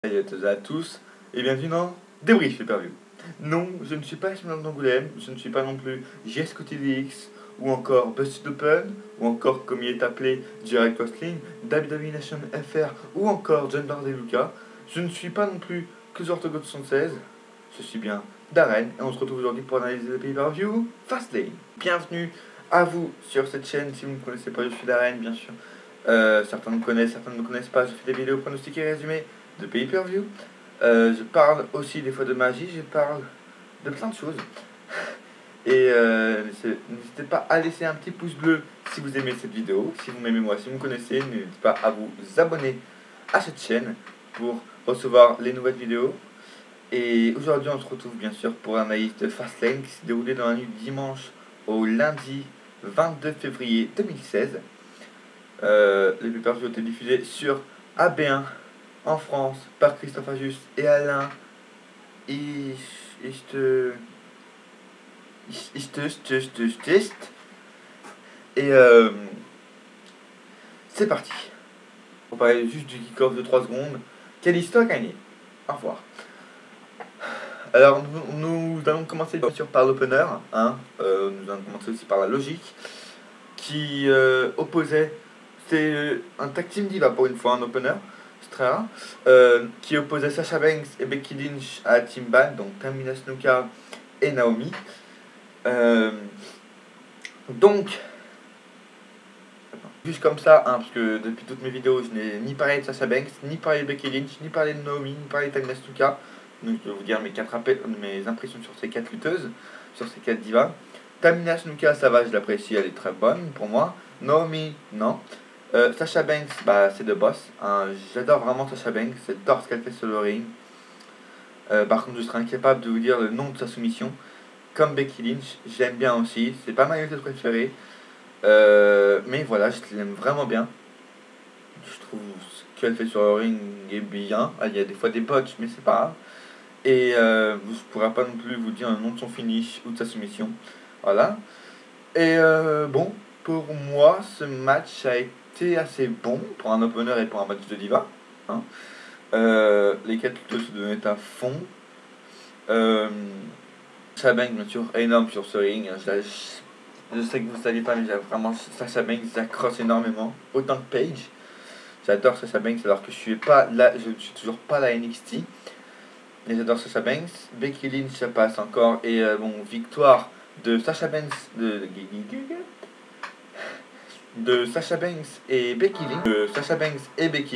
Salut à toutes et à tous, et bienvenue dans Débrief Pay-Per-View. Non, je ne suis pas Simon d'Angoulême, je ne suis pas non plus JS Côté DX, ou encore Busted Open, ou encore, comme il est appelé, Direct Wrestling, WWE Nation FR, ou encore John Bard et Luca. Je ne suis pas non plus que Zortogo 76, je suis bien Darren, et on se retrouve aujourd'hui pour analyser le Pay-Per-View Fastlane. Bienvenue à vous sur cette chaîne, si vous ne me connaissez pas, je suis Darren, bien sûr. Certains me connaissent, certains ne me connaissent pas, je fais des vidéos pronostiquées et résumées de pay-per-view. Je parle aussi des fois de magie, je parle de plein de choses. Et n'hésitez pas à laisser un petit pouce bleu si vous aimez cette vidéo. Si vous m'aimez moi, si vous me connaissez, n'hésitez pas à vous abonner à cette chaîne pour recevoir les nouvelles vidéos. Et aujourd'hui, on se retrouve bien sûr pour l'analyse de Fastlane qui s'est déroulée dans la nuit du dimanche au lundi 22 février 2016. Le pay-per-view a été diffusé sur AB1 en France par Christophe Ajus et Alain Ist. Et c'est parti. On va parler juste du kick-off de 3 secondes. Quelle histoire gagnée. Au revoir. Alors nous allons commencer bien sûr par l'opener. Nous allons commencer aussi par la logique qui opposait. C'est un tag team diva pour une fois, un opener. Très rare, qui opposait Sasha Banks et Becky Lynch à Team Bad, donc Tamina Snuka et Naomi. Donc, juste comme ça, parce que depuis toutes mes vidéos, je n'ai ni parlé de Sasha Banks, ni parlé de Becky Lynch, ni parlé de Naomi, ni parlé de Tamina Snuka. Donc je vais vous dire mes impressions sur ces 4 lutteuses, sur ces 4 divas. Tamina Snuka, ça va, je l'apprécie, elle est très bonne pour moi. Naomi, non. Sasha Banks, c'est de boss. J'adore vraiment Sasha Banks, j'adore ce qu'elle fait sur le ring. Par contre, je serais incapable de vous dire le nom de sa soumission. Comme Becky Lynch, j'aime bien aussi. C'est pas ma lutteuse préférée. Mais voilà, je l'aime vraiment bien. Je trouve ce qu'elle fait sur le ring est bien. Il y a des fois des botches, mais c'est pas grave. Et je pourrais pas non plus vous dire le nom de son finish ou de sa soumission. Voilà. Et bon, pour moi, ce match a été assez bon pour un opener et pour un match de diva. Les 4 lutteuses se donnaient à fond. Sasha Banks, bien sûr, énorme sur ce ring. Je sais que vous ne saviez pas, mais vraiment Sasha Banks, j'accroche énormément. Autant que Paige. J'adore Sasha Banks alors que je suis toujours pas la NXT. Mais j'adore Sasha Banks. Becky Lynch, ça passe encore. Et victoire de Sasha Banks de Sasha Banks et Becky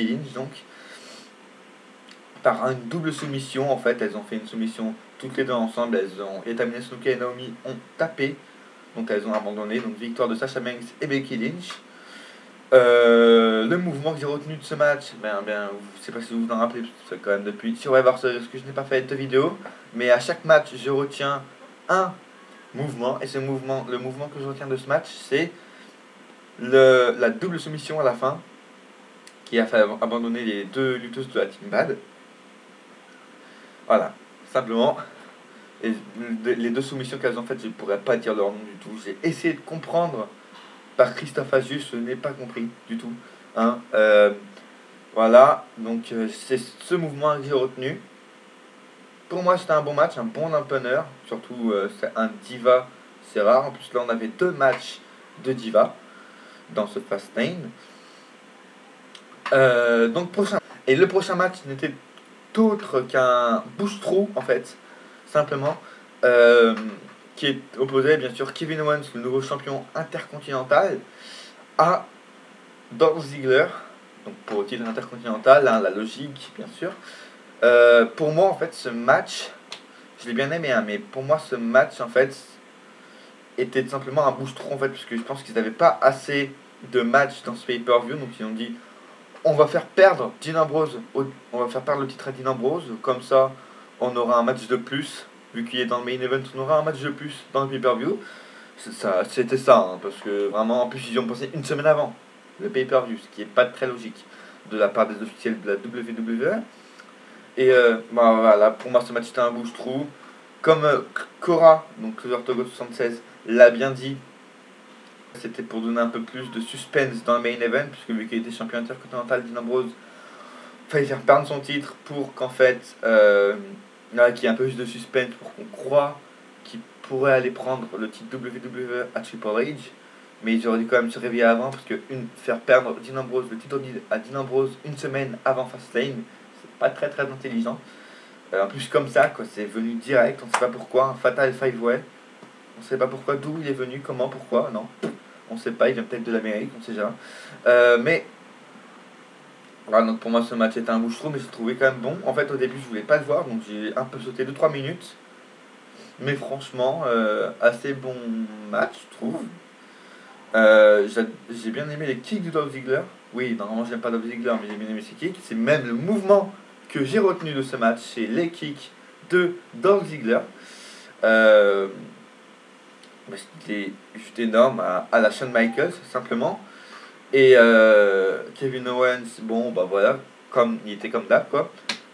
Lynch, donc par une double soumission. En fait, elles ont fait une soumission toutes les deux ensemble. Et Tamina Snuka et Naomi ont tapé, donc elles ont abandonné. Donc victoire de Sasha Banks et Becky Lynch. Le mouvement que j'ai retenu de ce match, je sais pas si vous vous en rappelez, c'est quand même depuis Survivor Series que je n'ai pas fait de vidéo, mais à chaque match je retiens un mouvement, et le mouvement que je retiens de ce match, c'est la double soumission à la fin qui a fait abandonner les 2 lutteuses de la Team Bad. Voilà, simplement. Et les 2 soumissions qu'elles ont faites, je ne pourrais pas dire leur nom du tout. J'ai essayé de comprendre par Christophe Ajus, je n'ai pas compris du tout. Voilà, donc c'est ce mouvement que j'ai retenu. Pour moi, c'était un bon match, un bon opener. Surtout, c'est un diva, c'est rare. En plus, là, on avait 2 matchs de diva dans ce Fastlane. Donc, le prochain match n'était autre qu'un boost-through, en fait, simplement, qui est opposé, bien sûr, Kevin Owens, le nouveau champion intercontinental, à Dolph Ziggler, donc pour le titre intercontinental, la logique, bien sûr. Pour moi, en fait, ce match, je l'ai bien aimé, mais pour moi, ce match, en fait, était tout simplement un boost-through, en fait, parce que je pense qu'ils n'avaient pas assez de matchs dans ce pay-per-view, donc ils ont dit, on va faire perdre Dean Ambrose, on va faire perdre le titre à Dean Ambrose, comme ça, on aura un match de plus, vu qu'il est dans le main event, on aura un match de plus dans le pay-per-view. C'était ça, parce que vraiment, en plus, ils y ont pensé une semaine avant le pay-per-view, ce qui n'est pas très logique de la part des officiels de la WWE. Et voilà, pour moi, ce match était un boost-through. Comme Cora, donc Togo 76, l'a bien dit, c'était pour donner un peu plus de suspense dans le main event, puisque vu qu'il était champion intercontinental, Dean Ambrose, failli faire perdre son titre pour qu'en fait, qu'il y ait un peu plus de suspense pour qu'on croit qu'il pourrait aller prendre le titre WWE à Triple H. Mais ils auraient dû quand même se réveiller avant parce que faire perdre Dean Ambrose, le titre à Dean Ambrose une semaine avant Fastlane, c'est pas très très intelligent. En plus comme ça, quoi, c'est venu direct, on sait pas pourquoi, un Fatal 5-Way. On sait pas pourquoi, d'où il est venu, comment, pourquoi, non. On sait pas, il vient peut-être de l'Amérique, on sait jamais. Mais voilà, donc pour moi ce match était un bouche-trou, mais j'ai trouvé quand même bon. En fait au début je voulais pas le voir, donc j'ai un peu sauté 2-3 minutes. Mais franchement, assez bon match, je trouve. J'ai bien aimé les kicks de Dolph Ziggler. Oui, normalement j'aime pas Dolph Ziggler, mais j'ai bien aimé ses kicks. C'est même le mouvement que j'ai retenu de ce match, c'est les kicks de Dolph Ziggler. Parce qu'il est juste énorme à la Shawn Michaels, simplement. Et Kevin Owens, bon, bah voilà, comme il était comme d'hab, quoi.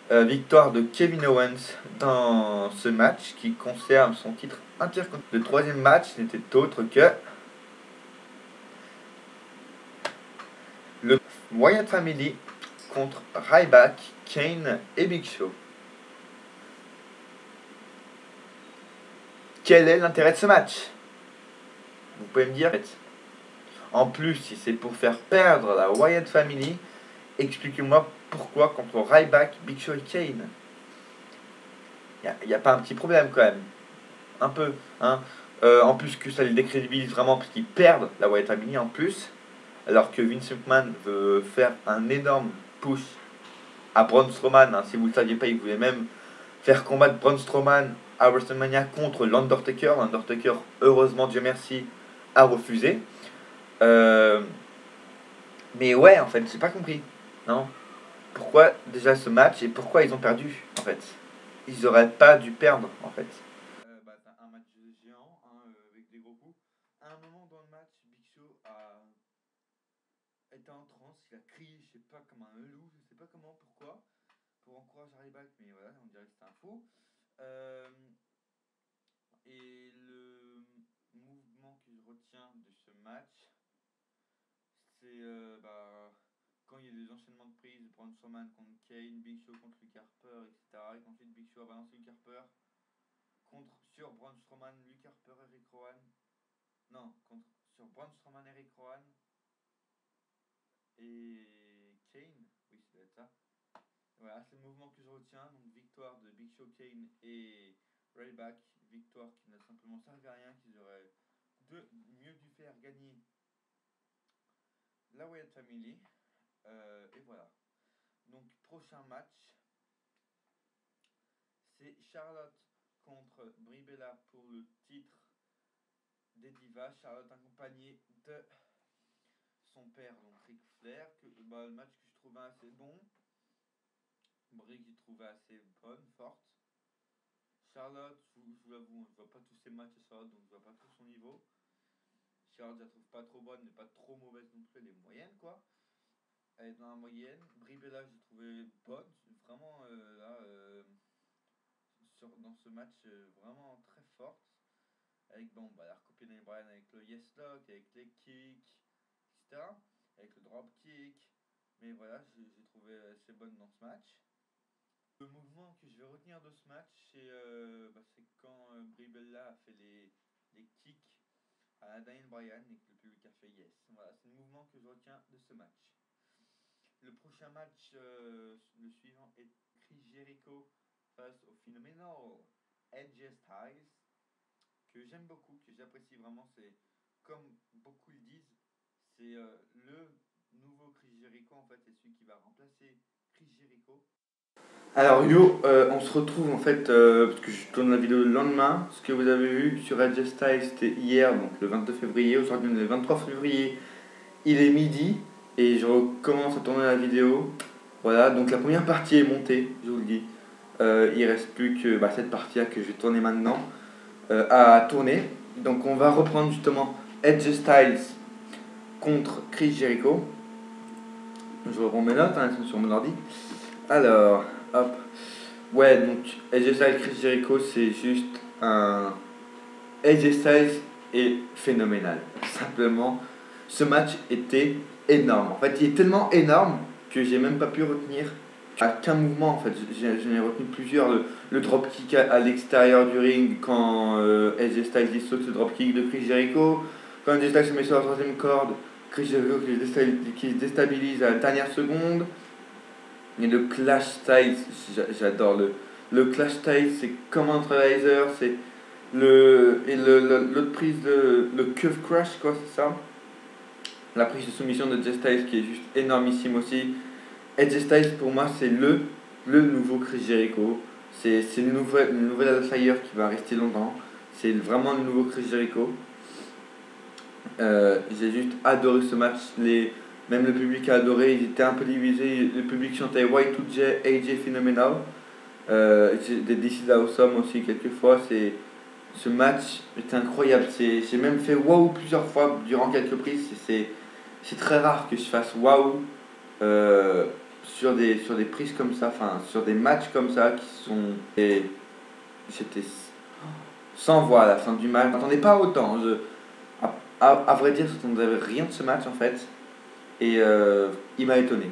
Victoire de Kevin Owens dans ce match qui conserve son titre intercontinental. Le troisième match n'était autre que le Wyatt Family contre Ryback, Kane et Big Show. Quel est l'intérêt de ce match? Vous pouvez me dire. En plus, si c'est pour faire perdre la Wyatt Family, expliquez-moi pourquoi contre Ryback, Big Show et Kane. Il n'y a pas un petit problème quand même. Un peu, hein. En plus que ça les décrédibilise vraiment parce qu'ils perdent la Wyatt Family en plus. Alors que Vince McMahon veut faire un énorme push à Braun Strowman. Hein. Si vous ne le saviez pas, il voulait même faire combattre Braun Strowman à WrestleMania contre l'Undertaker. L'Undertaker, heureusement, Dieu merci, a refusé. Mais ouais, en fait, j'ai pas compris. Non. Pourquoi déjà ce match et pourquoi ils ont perdu, en fait. Ils auraient pas dû perdre, en fait. T'as un match géant, hein, avec des gros coups. À un moment dans le match, Big Show était en transe, il a crié, je sais pas, comme un loup, je sais pas comment, pourquoi, pour encourager Ryback, mais voilà, on dirait que c'était un fou. Euh, et le mouvement que je retiens de ce match, c'est quand il y a des enchaînements de prises, Braun Strowman contre Kane, Big Show contre Luke Harper, etc. Et qu'ensuite Big Show a balancé Luke Harper sur Braun Strowman, Luke Harper, Eric Rowan. Non, sur Braun Strowman, Eric Rowan et Kane. Oui, ça doit être ça. Voilà, c'est le mouvement que je retiens. Donc victoire de Big Show, Kane et Ryback. Victoire qui n'a simplement servi à rien, qu'ils auraient mieux dû faire gagner la Wyatt Family. Et voilà. Donc prochain match, c'est Charlotte contre Brie Bella pour le titre des divas. Charlotte accompagnée de son père, donc Ric Flair. Le match que je trouvais assez bon. Brie que j'ai trouvé assez bonne, forte. Charlotte, je vous l'avoue, je vois pas tous ses matchs à Charlotte, donc je vois pas tout son niveau. Charlotte, je la trouve pas trop bonne, mais pas trop mauvaise non plus, elle est moyenne, quoi. Elle est dans la moyenne. Brie Bella, j'ai trouvé bonne, vraiment dans ce match, vraiment très forte. Avec la recopie de Bryan avec le Yes Lock, avec les kicks, etc. Avec le drop kick. Mais voilà, j'ai trouvé assez bonne dans ce match. Le mouvement que je vais retenir de ce match, c'est quand Brie Bella a fait les kicks à Daniel Bryan et que le public a fait yes. Voilà, c'est le mouvement que je retiens de ce match. Le prochain match, le suivant est Chris Jericho face au phénoménal Edge Styles, que j'aime beaucoup, que j'apprécie vraiment. C'est comme beaucoup le disent, c'est le nouveau Chris Jericho en fait, c'est celui qui va remplacer Chris Jericho. Alors Yo, on se retrouve en fait, parce que je tourne la vidéo le lendemain. Ce que vous avez vu sur Edge Styles, c'était hier, donc le 22 février. Aujourd'hui on est le 23 février, il est midi, et je recommence à tourner la vidéo. Voilà, donc la première partie est montée, je vous le dis. Il reste plus que cette partie-là que je vais tourner maintenant à tourner. Donc on va reprendre justement Edge Styles contre Chris Jericho. Je reprends mes notes, elles sont sur mon ordi. Alors, hop. Ouais, donc AJ Styles, Chris Jericho, c'est juste un. AJ Styles est phénoménal. Simplement, ce match était énorme. En fait, il est tellement énorme que j'ai même pas pu retenir qu'un mouvement en fait, j'en ai retenu plusieurs. Le dropkick à l'extérieur du ring quand AJ Styles il saute, le dropkick de Chris Jericho. Quand AJ Styles se met sur la troisième corde, Chris Jericho qui se déstabilise à la dernière seconde. Et le Clash Styles, j'adore le Clash Styles, c'est comme un Neutralizer, c'est l'autre prise, le Curve Crush, quoi, c'est ça. La prise de soumission de AJ Styles qui est juste énormissime aussi. AJ Styles, pour moi, c'est le nouveau Chris Jericho. C'est le nouvel Alpha qui va rester longtemps. C'est vraiment le nouveau Chris Jericho. J'ai juste adoré ce match. Même le public a adoré. Ils étaient un peu divisés. Le public chantait Y2J, AJ Phenomenal. Des This is Awesome aussi, quelquefois. Ce match était incroyable. J'ai même fait wow plusieurs fois durant quelques prises. C'est très rare que je fasse wow sur des prises comme ça, enfin sur des matchs comme ça qui sont. Et j'étais sans voix à la fin du match. Je m'attendais pas autant. À vrai dire, je n'attendais rien de ce match en fait. Et il m'a étonné.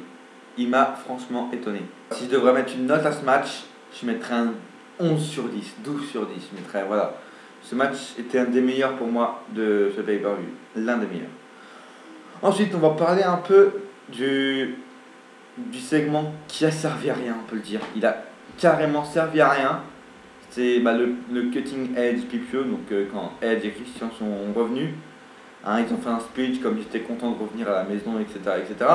Il m'a franchement étonné. Si je devrais mettre une note à ce match, je mettrais un 11 sur 10, 12 sur 10. Je mettrais, voilà. Ce match était un des meilleurs pour moi de ce pay-per-view. L'un des meilleurs. Ensuite, on va parler un peu du segment qui a servi à rien, on peut le dire. Il a carrément servi à rien. C'est le Cutting Edge Pipio, donc quand Edge et Christian sont revenus. Hein, ils ont fait un speech comme ils étaient contents de revenir à la maison, etc. etc.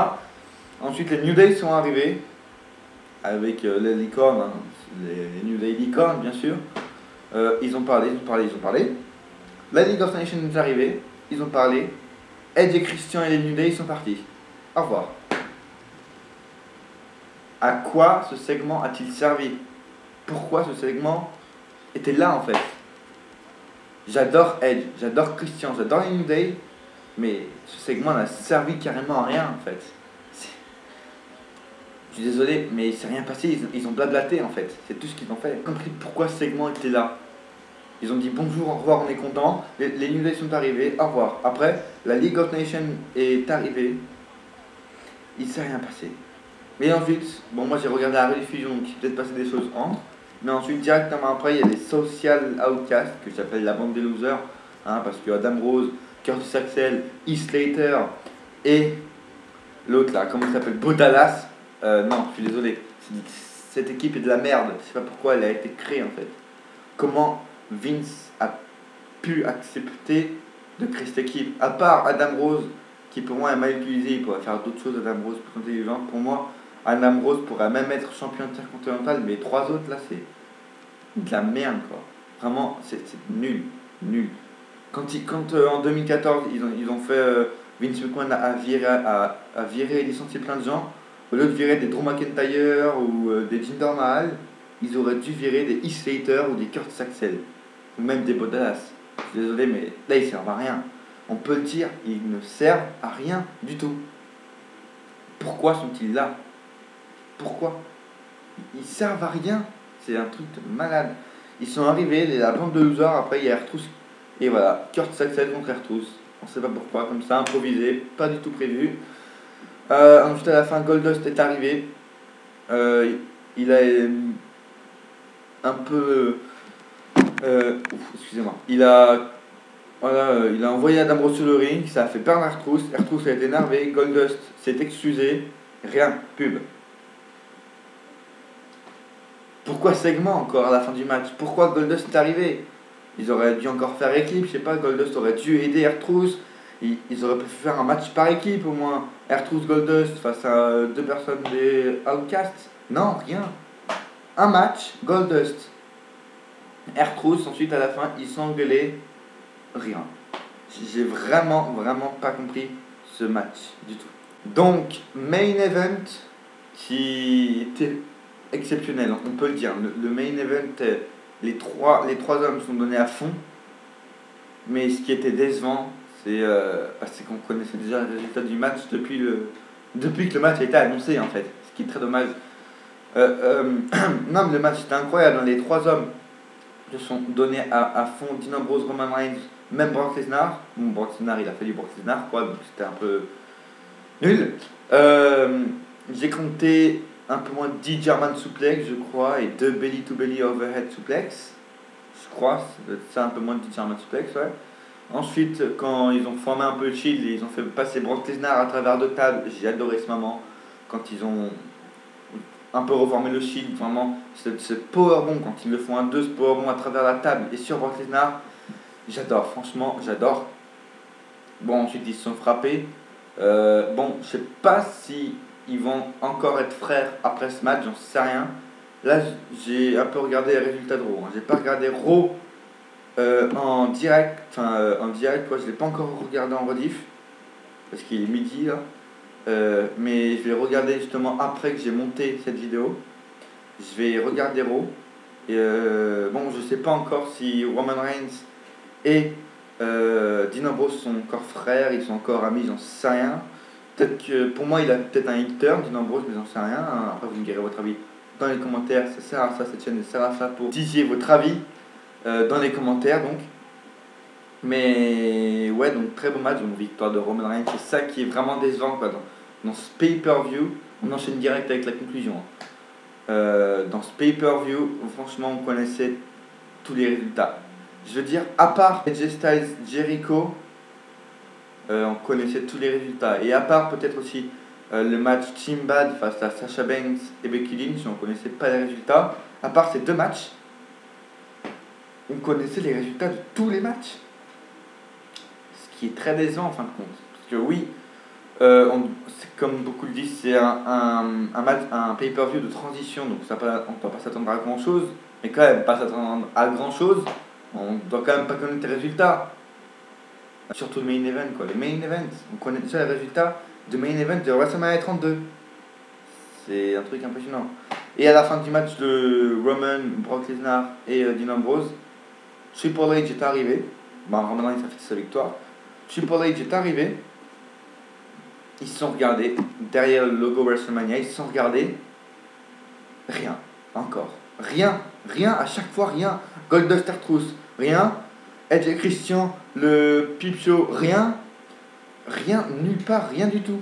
Ensuite, les New Day sont arrivés avec les licornes, hein, les New Day licornes, bien sûr. Ils ont parlé. La League of Nations est arrivée, ils ont parlé. Edge et Christian et les New Day sont partis. Au revoir. À quoi ce segment a-t-il servi? Pourquoi ce segment était là en fait? J'adore Edge, j'adore Christian, j'adore les New Day, mais ce segment n'a servi carrément à rien en fait. Je suis désolé, mais il s'est rien passé, ils ont blablaté en fait, c'est tout ce qu'ils ont fait. J'ai compris pourquoi ce segment était là. Ils ont dit bonjour, au revoir, on est content, les New Day sont arrivés, au revoir. Après, la League of Nations est arrivée, il s'est rien passé. Mais ensuite, bon, moi j'ai regardé la rediffusion, donc il s'est peut-être passé des choses entre. Mais ensuite, directement après, il y a les Social Outcasts, que j'appelle la bande des losers, hein, parce que Adam Rose, Curtis Axel, Heath Slater et l'autre là, comment il s'appelle, Bo Dallas. Non, je suis désolé, cette équipe est de la merde, je sais pas pourquoi elle a été créée en fait. Comment Vince a pu accepter de créer cette équipe, à part Adam Rose, qui pour moi est mal utilisé, il pourrait faire d'autres choses, Adam Rose, plus intelligent. Pour moi, Adam Rose pourrait même être champion intercontinental, mais les trois autres là, c'est de la merde quoi. Vraiment, c'est nul. Quand en 2014, ils ont fait. Vince McMahon a viré et licencié plein de gens. Au lieu de virer des Drew McIntyre ou des Jinder Mahal, ils auraient dû virer des Heath Slater ou des Curtis Axel. Ou même des Bo Dallas. Je suis désolé, mais là, ils servent à rien. On peut le dire, ils ne servent à rien du tout. Pourquoi sont-ils là? Pourquoi? Ils servent à rien. C'est un truc de malade. Ils sont arrivés, la bande de losers, après il y a R-Truth. Et voilà, Curtis Axel contre R-Truth. On ne sait pas pourquoi, comme ça, improvisé, pas du tout prévu. Ensuite, à la fin, Goldust est arrivé. Il a un peu. Excusez-moi. Il a envoyé Adam Rose sur le ring, ça a fait perdre R-Truth. R-Truth a été énervé, Goldust s'est excusé. Rien, pub. Pourquoi segment encore à la fin du match? Pourquoi Goldust est arrivé? Ils auraient dû encore faire équipe, je sais pas, Goldust aurait dû aider R-Truth. Ils auraient pu faire un match par équipe au moins. R-Truth Goldust face à deux personnes des Outcasts. Non, rien. Un match, Goldust. R-Truth, ensuite à la fin, ils sont engueulés. Rien. J'ai vraiment pas compris ce match du tout. Donc, main event qui était exceptionnel, on peut le dire. Le main event, les trois hommes sont donnés à fond. Mais ce qui était décevant, c'est qu'on connaissait déjà le résultat du match depuis que le match a été annoncé en fait. Ce qui est très dommage. Non, mais le match était incroyable. Les trois hommes se sont donnés à fond. Dean Ambrose, Roman Reigns, même Brock Lesnar. Bon, Brock Lesnar, il a fait du Brock Lesnar, quoi, donc c'était un peu nul. J'ai compté un peu moins de 10 German suplex, je crois, et 2 belly to belly overhead suplex. Je crois, c'est un peu moins de 10 German suplex, ouais. Ensuite, quand ils ont formé un peu le shield et ils ont fait passer Brock Lesnar à travers deux tables, j'ai adoré ce moment. Quand ils ont un peu reformé le shield, vraiment, ce powerbomb, quand ils le font à deux, ce powerbomb à travers la table et sur Brock Lesnar, j'adore, franchement, j'adore. Bon, ensuite, ils se sont frappés. Bon, je sais pas si ils vont encore être frères après ce match, j'en sais rien. Là, j'ai un peu regardé les résultats de Raw. J'ai pas regardé Raw en direct, en direct, quoi, je l'ai pas encore regardé en rediff, parce qu'il est midi là. Mais je vais regarder justement après que j'ai monté cette vidéo. Je vais regarder Raw. Et bon, je sais pas encore si Roman Reigns et Dean Ambrose sont encore frères, ils sont encore amis, j'en sais rien. Peut-être que pour moi, il a peut-être un heel turn, Dean Ambrose, mais j'en sais rien. Après, vous me direz votre avis dans les commentaires. Ça sert à ça, cette chaîne sert à ça pour disiez votre avis dans les commentaires donc. Mais ouais, donc très beau match, donc victoire de Roman Reigns. C'est ça qui est vraiment décevant quoi. Dans ce pay-per-view, on enchaîne direct avec la conclusion. Dans ce pay-per-view, franchement, on connaissait tous les résultats. Je veux dire, à part AJ Styles Jericho, on connaissait tous les résultats. Et à part peut-être aussi le match Team Bad face à Sasha Banks et Becky Lynch, on connaissait pas les résultats. À part ces deux matchs, on connaissait les résultats de tous les matchs. Ce qui est très décevant en fin de compte. Parce que oui, comme beaucoup le disent, c'est un pay-per-view de transition, donc on ne doit pas s'attendre à grand chose, mais quand même pas s'attendre à grand chose, on doit quand même pas connaître les résultats. Surtout le main event, quoi. Le main event, on connaît déjà les résultats de main event de WrestleMania 32. C'est un truc impressionnant. Et à la fin du match de Roman, Brock Lesnar et Dean Ambrose, Triple H est arrivé. Bon, Roman Reigns a fait sa victoire. Triple H est arrivé. Ils se sont regardés derrière le logo WrestleMania, ils se sont regardés. Rien, encore. Rien, à chaque fois, rien. Goldust Truth, rien. Edge et Christian, le Peep Show, rien. Rien, nulle part, rien du tout.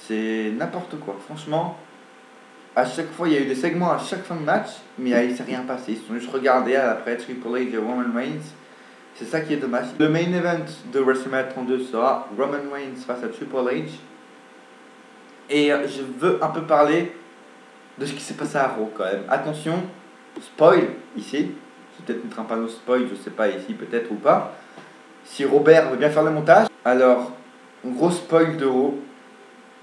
C'est n'importe quoi, franchement. À chaque fois, il y a eu des segments à chaque fin de match, mais il ne s'est rien passé. Ils se sont juste regardés après Triple H et Roman Reigns. C'est ça qui est dommage. Le main event de WrestleMania 32 sera Roman Reigns face à Triple H. Et je veux un peu parler de ce qui s'est passé à Raw quand même. Attention, spoil ici. Je vais peut-être mettre un panneau spoil, je sais pas ici peut-être ou pas. Si Robert veut bien faire le montage. Alors, gros spoil de Raw.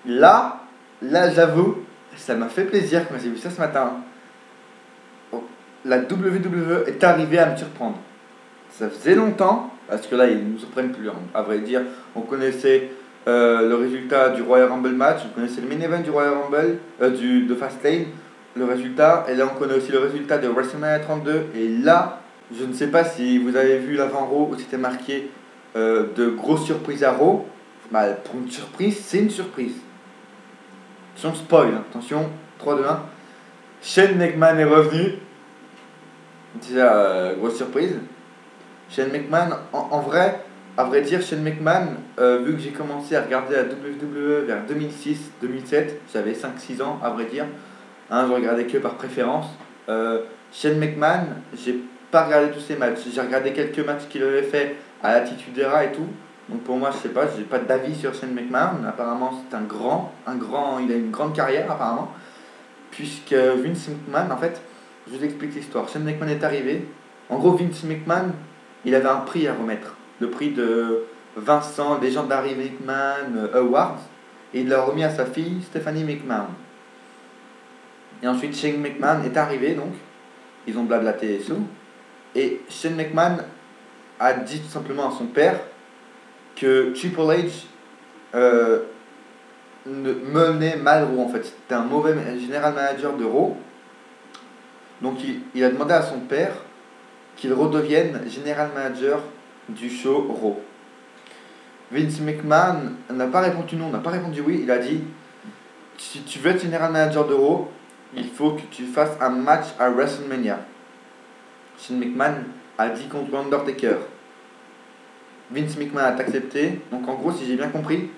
Là j'avoue, ça m'a fait plaisir quand j'ai vu ça ce matin. La WWE est arrivée à me surprendre. Ça faisait longtemps, parce que là ils ne nous surprennent plus. Hein. À vrai dire, on connaissait le résultat du Royal Rumble match, on connaissait le main event du Royal Rumble, de Fastlane, le résultat, et là on connaît aussi le résultat de WrestleMania 32, et là, je ne sais pas si vous avez vu l'avant Raw où c'était marqué de grosses surprises à Raw, bah, pour une surprise, c'est une surprise. Attention spoil, hein. Attention, 3, 2, 1, Shane McMahon est revenu, déjà grosse surprise. Shane McMahon, en vrai, à vrai dire, Shane McMahon, vu que j'ai commencé à regarder la WWE vers 2006-2007, j'avais 5-6 ans, à vrai dire, hein, je regardais que par préférence. Shane McMahon, j'ai pas regardé tous ses matchs, j'ai regardé quelques matchs qu'il avait fait à l'Attitude Era et tout. Donc pour moi, je sais pas, j'ai pas d'avis sur Shane McMahon. Apparemment, c'est un grand, il a une grande carrière apparemment. Puisque Vince McMahon, en fait, je vous explique l'histoire. Shane McMahon est arrivé. En gros, Vince McMahon, il avait un prix à remettre. Le prix de Vincent Legendary McMahon Awards. Et il l'a remis à sa fille, Stephanie McMahon. Et ensuite, Shane McMahon est arrivé, donc. Ils ont blablaté et tout. Et Shane McMahon a dit tout simplement à son père que Triple H menait mal Raw, en fait. C'était un mauvais general manager de Raw. Donc il a demandé à son père qu'il redevienne general manager du show Raw. Vince McMahon n'a pas répondu non, n'a pas répondu oui. Il a dit, si tu veux être general manager de Raw, il faut que tu fasses un match à WrestleMania. Shane McMahon a dit contre Undertaker. Vince McMahon a accepté. Donc en gros, si j'ai bien compris,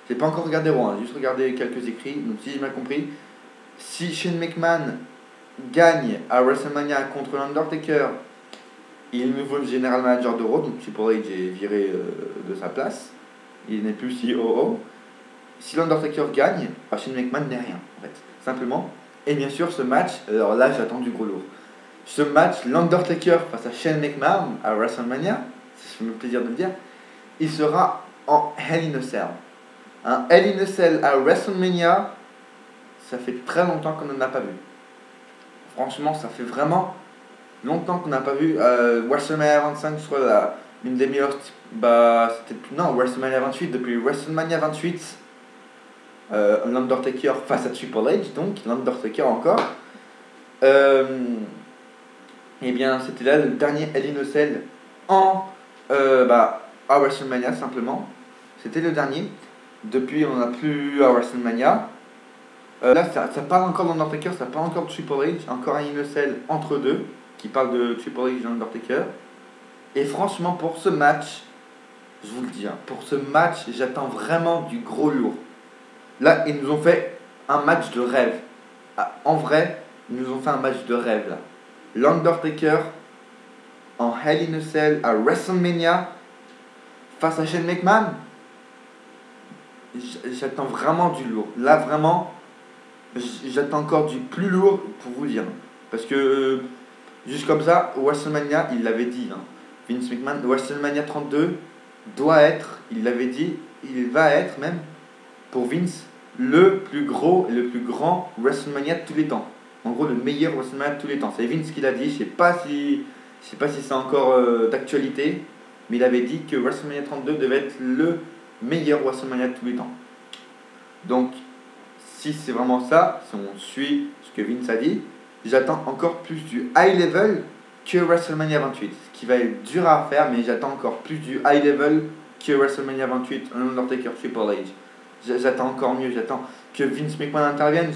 j'ai pas encore regardé Raw, j'ai juste regardé quelques écrits. Donc si j'ai bien compris, Si Shane McMahon gagne à WrestleMania contre l'Undertaker, il est le nouveau General Manager de Raw, donc Triple H est viré de sa place. Il n'est plus COO. Si l'Undertaker gagne, Shane McMahon n'est rien, en fait, simplement. Et bien sûr, ce match, alors là j'attends du gros lourd. Ce match, l'Undertaker face à Shane McMahon à WrestleMania, si je me fais plaisir de le dire, il sera en Hell in a Cell. Un Hell in a Cell à WrestleMania, ça fait très longtemps qu'on n'en a pas vu. Franchement, ça fait vraiment longtemps qu'on n'a pas vu. WrestleMania 25, je crois, une des meilleures. Non, WrestleMania 28, depuis WrestleMania 28, l'Undertaker face à Triple H, donc l'Undertaker encore. Et bien, c'était là le dernier Hell in a Cell à WrestleMania, simplement. C'était le dernier. Depuis, on n'en a plus à WrestleMania. Là, ça parle encore d'Undertaker, ça parle encore de Triple H, encore un Hell in a Cell entre deux, qui parle de Triple H et d'Undertaker. Et franchement, pour ce match, je vous le dis, pour ce match, j'attends vraiment du gros lourd. Là, ils nous ont fait un match de rêve. En vrai, ils nous ont fait un match de rêve, là. L'Undertaker en Hell in a Cell à WrestleMania face à Shane McMahon. J'attends vraiment du lourd. Là, vraiment, j'attends encore du plus lourd pour vous dire. Parce que, juste comme ça, WrestleMania, il l'avait dit. Vince McMahon, WrestleMania 32 doit être, il l'avait dit, il va être même, pour Vince, le plus gros et le plus grand WrestleMania de tous les temps. En gros, le meilleur WrestleMania de tous les temps. C'est Vince qui l'a dit, je sais pas si c'est encore d'actualité, mais il avait dit que WrestleMania 32 devait être le meilleur WrestleMania de tous les temps. Donc, si c'est vraiment ça, si on suit ce que Vince a dit, j'attends encore plus du high level que WrestleMania 28. Ce qui va être dur à faire, mais j'attends encore plus du high level que WrestleMania 28, Undertaker Triple H. J'attends encore mieux, j'attends que Vince McMahon intervienne,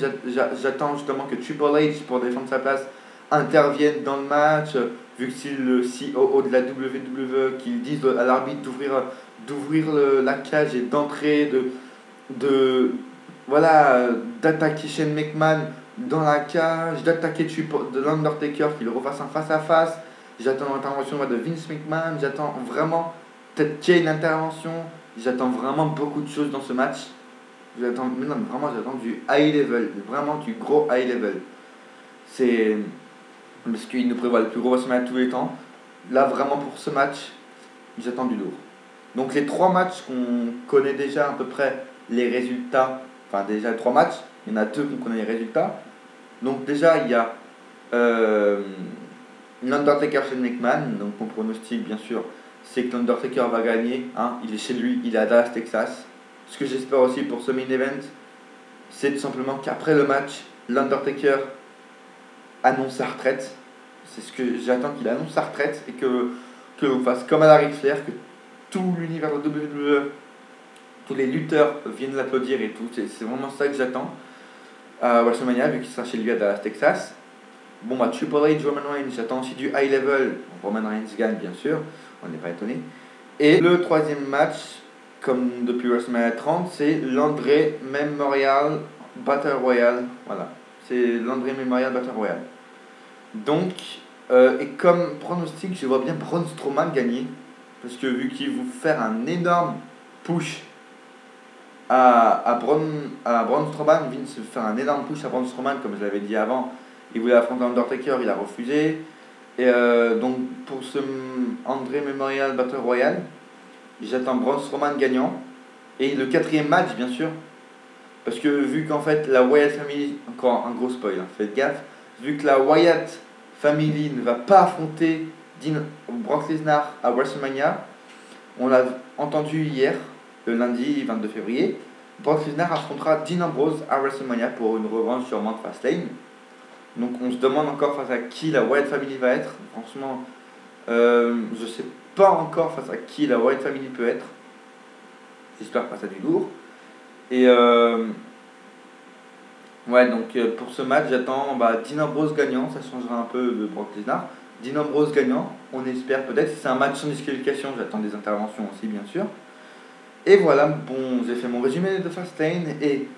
j'attends justement que Triple H, pour défendre sa place, intervienne dans le match, vu que c'est le COO de la WWE, qu'il dise à l'arbitre d'ouvrir la cage et d'entrer, d'attaquer Shane McMahon dans la cage, d'attaquer de l'Undertaker, qu'il refasse un face-à-face. J'attends l'intervention de Vince McMahon, j'attends vraiment peut-être qu'il y ait une intervention. J'attends vraiment beaucoup de choses dans ce match. J'attends du high level, vraiment du gros high level. C'est parce qu'il nous prévoit le plus gros WrestleMania de tous les temps. Là, vraiment pour ce match, j'attends du lourd. Donc les 3 matchs qu'on connaît déjà à peu près les résultats, enfin déjà 3 matchs, il y en a 2 qu'on connaît les résultats. Donc déjà il y a l'Undertaker Shane McMahon, donc mon pronostic bien sûr, c'est que l'Undertaker va gagner. Il est chez lui, il est à Dallas, Texas. Ce que j'espère aussi pour ce main event, c'est tout simplement qu'après le match, l'Undertaker annonce sa retraite. C'est ce que j'attends, qu'il annonce sa retraite et que l'on fasse comme à la Ric Flair, que tout l'univers de WWE, tous les lutteurs viennent l'applaudir et tout. C'est vraiment ça que j'attends à WrestleMania, vu qu'il sera chez lui à Dallas, Texas. Triple H, Roman Reigns, j'attends aussi du high level. Roman Reigns gagne, bien sûr, on n'est pas étonné. Et le 3e match, comme depuis WrestleMania 30, c'est l'André Memorial Battle Royale. Voilà, c'est l'André Memorial Battle Royale. Donc, et comme pronostic, je vois bien Braun Strowman gagner. Parce que vu qu'il veut faire un énorme push à Braun Strowman, Vince veut faire un énorme push à Braun Strowman, comme je l'avais dit avant. Il voulait affronter Undertaker, il a refusé. Et donc pour ce André Memorial Battle Royale, j'attends Braun Strowman gagnant. Et le 4e match, bien sûr. Parce que vu qu'en fait la Wyatt Family, encore un gros spoil, faites gaffe. Vu que la Wyatt Family ne va pas affronter Brock Lesnar à WrestleMania, on l'a entendu hier, le lundi 22 février, Brock Lesnar affrontera Dean Ambrose à WrestleMania pour une revanche sûrement de Fastlane. Donc on se demande encore face à qui la Wyatt Family va être. Franchement, je sais pas encore face à qui la Wyatt Family peut être. J'espère face à du lourd. Et pour ce match, j'attends Dean Ambrose gagnant. Ça changera un peu de Brock Lesnar. Dean Ambrose gagnant, on espère peut-être. Si c'est un match sans disqualification, j'attends des interventions aussi, bien sûr. Et voilà, j'ai fait mon résumé de Fastlane. Et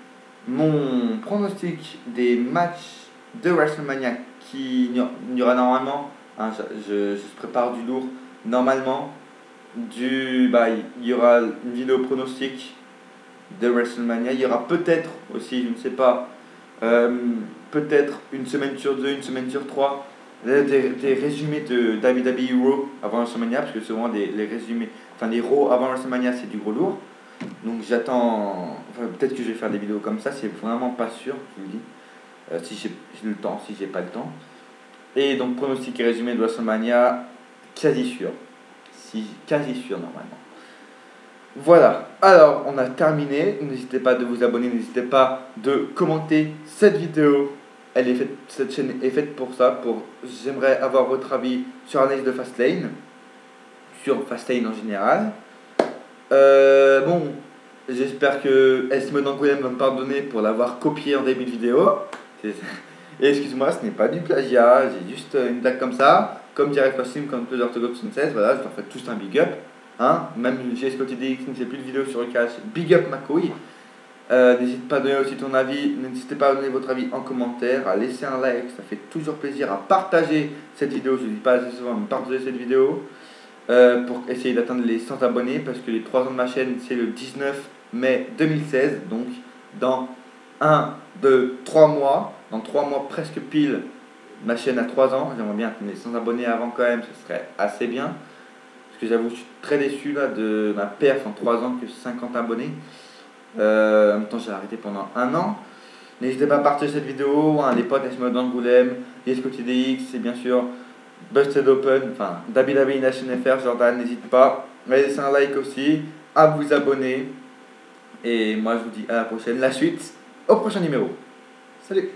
mon pronostic des matchs de WrestleMania qu'il y aura normalement, hein, je prépare du lourd, normalement, il y aura une vidéo pronostic de WrestleMania, il y aura peut-être aussi, je ne sais pas, peut-être une semaine sur deux, une semaine sur trois, des résumés de WWE Raw avant WrestleMania, parce que souvent les résumés, enfin les Raw avant WrestleMania c'est du gros lourd. Donc j'attends, enfin, peut-être que je vais faire des vidéos comme ça, c'est vraiment pas sûr, je vous le dis. Si j'ai le temps, si j'ai pas le temps. Et donc pronostic et résumé de WrestleMania, quasi sûr. Quasi sûr normalement. Voilà, alors on a terminé. N'hésitez pas de vous abonner, n'hésitez pas de commenter cette vidéo. Cette chaîne est faite pour ça. J'aimerais avoir votre avis sur l'analyse de Fastlane, sur Fastlane en général. Bon, j'espère que Esme d'Angoulême va me pardonner pour l'avoir copié en début de vidéo. Et excuse-moi, ce n'est pas du plagiat, j'ai juste une blague comme ça. Comme dirait Fassim, comme plusieurs orthodoxes 16, voilà, je leur fais tous un big up. Hein, même GSCOTDX ne fait plus de vidéos sur le cache, big up ma couille. N'hésite pas à donner aussi ton avis, n'hésitez pas à donner votre avis en commentaire, à laisser un like, ça fait toujours plaisir, à partager cette vidéo, je ne dis pas assez souvent, mais partager cette vidéo pour essayer d'atteindre les 100 abonnés, parce que les 3 ans de ma chaîne c'est le 19 mai 2016, donc dans 1, 2, 3 mois, dans 3 mois presque pile, ma chaîne a 3 ans, j'aimerais bien atteindre les 100 abonnés avant quand même, ce serait assez bien. Parce que j'avoue, je suis très déçu là, de ma perf en 3 ans que 50 abonnés. En même temps, j'ai arrêté pendant 1 an. N'hésitez pas à partager cette vidéo, hein, les potes SME d'Angoulême, DX, et bien sûr Busted Open, enfin WWE Nation FR, Jordan, n'hésite pas à laisser un like aussi, à vous abonner. Et moi, je vous dis à la prochaine, la suite au prochain numéro. Salut!